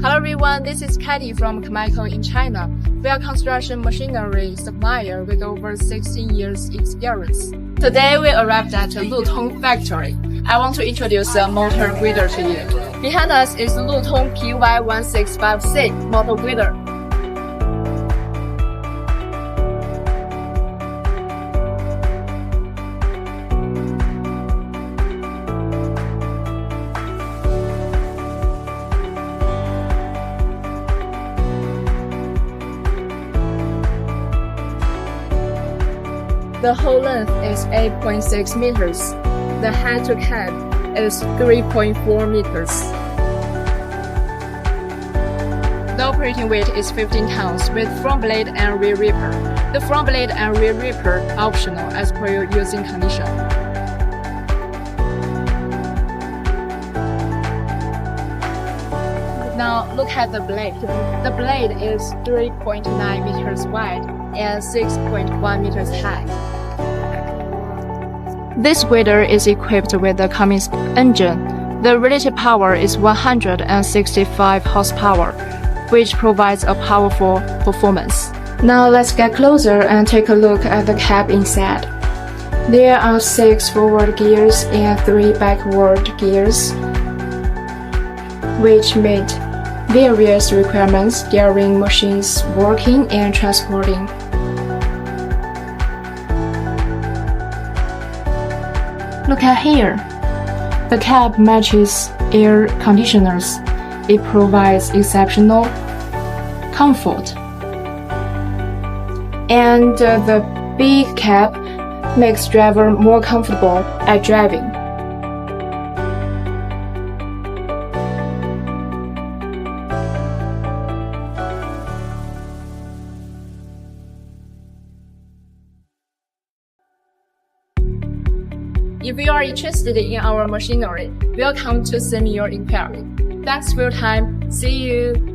Hello everyone, this is Cady from Komatco in China. We are a construction machinery supplier with over 16 years experience. Today we arrived at LUTONG factory. I want to introduce a motor grader to you. Behind us is LUTONG PY165C motor grader. The whole length is 8.6 meters. The head to cab is 3.4 meters. The operating weight is 15 tons with front blade and rear ripper. The front blade and rear ripper are optional as per your using condition. Now look at the blade. The blade is 3.9 meters wide and 6.1 meters high. This grader is equipped with the CUMMINS engine. The rated power is 165 horsepower, which provides a powerful performance. Now let's get closer and take a look at the cab inside. There are 6 forward gears and 3 backward gears, which meet various requirements during machines working and transporting. Look at here. The cab matches air conditioners. It provides exceptional comfort. And the big cab makes driver more comfortable at driving. If you are interested in our machinery, welcome to send me your inquiry. Thanks for your time. See you!